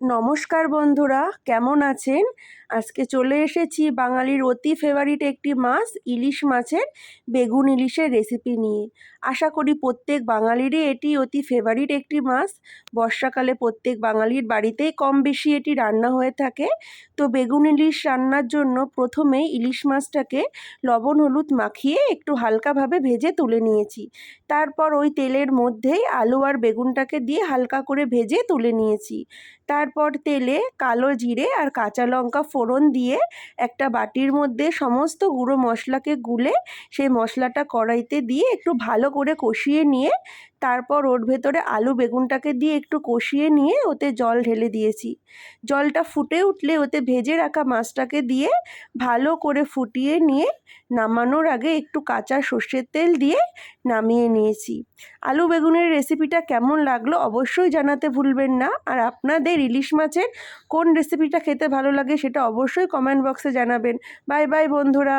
নমস্কার বন্ধুরা, কেমন আছেন? আজকে চলে এসেছি বাঙালির অতি ফেভারিট একটি মাছ ইলিশ মাছের বেগুন ইলিশের রেসিপি নিয়ে। আশা করি প্রত্যেক বাঙালিরই এটি অতি ফেভারিট একটি মাছ। বর্ষাকালে প্রত্যেক বাঙালির বাড়িতেই কম বেশি এটি রান্না হয়ে থাকে। তো বেগুন ইলিশ রান্নার জন্য প্রথমেই ইলিশ মাছটাকে লবণ হলুদ মাখিয়ে একটু হালকাভাবে ভেজে তুলে নিয়েছি। তারপর ওই তেলের মধ্যেই আলু আর বেগুনটাকে দিয়ে হালকা করে ভেজে তুলে নিয়েছি। তারপর তেলে কালো জিরে আর কাঁচা লঙ্কা ফোড়ন দিয়ে একটা বাটির মধ্যে সমস্ত গুঁড়ো মশলাকে গুলে সেই মশলাটা কড়াইতে দিয়ে একটু ভালো করে কষিয়ে নিয়ে তারপর ওর ভেতরে আলু বেগুনটাকে দিয়ে একটু কষিয়ে নিয়ে ওতে জল ঢেলে দিয়েছি। জলটা ফুটে উঠলে ওতে ভেজে রাখা মাছটাকে দিয়ে ভালো করে ফুটিয়ে নিয়ে নামানোর আগে একটু কাঁচা সর্ষের তেল দিয়ে নামিয়ে নিয়েছি। আলু বেগুনের রেসিপিটা কেমন লাগলো অবশ্যই জানাতে ভুলবেন না। আর আপনাদের ইলিশ মাছের কোন রেসিপিটা খেতে ভালো লাগে সেটা অবশ্যই কমেন্ট বক্সে জানাবেন। বাই বাই বন্ধুরা।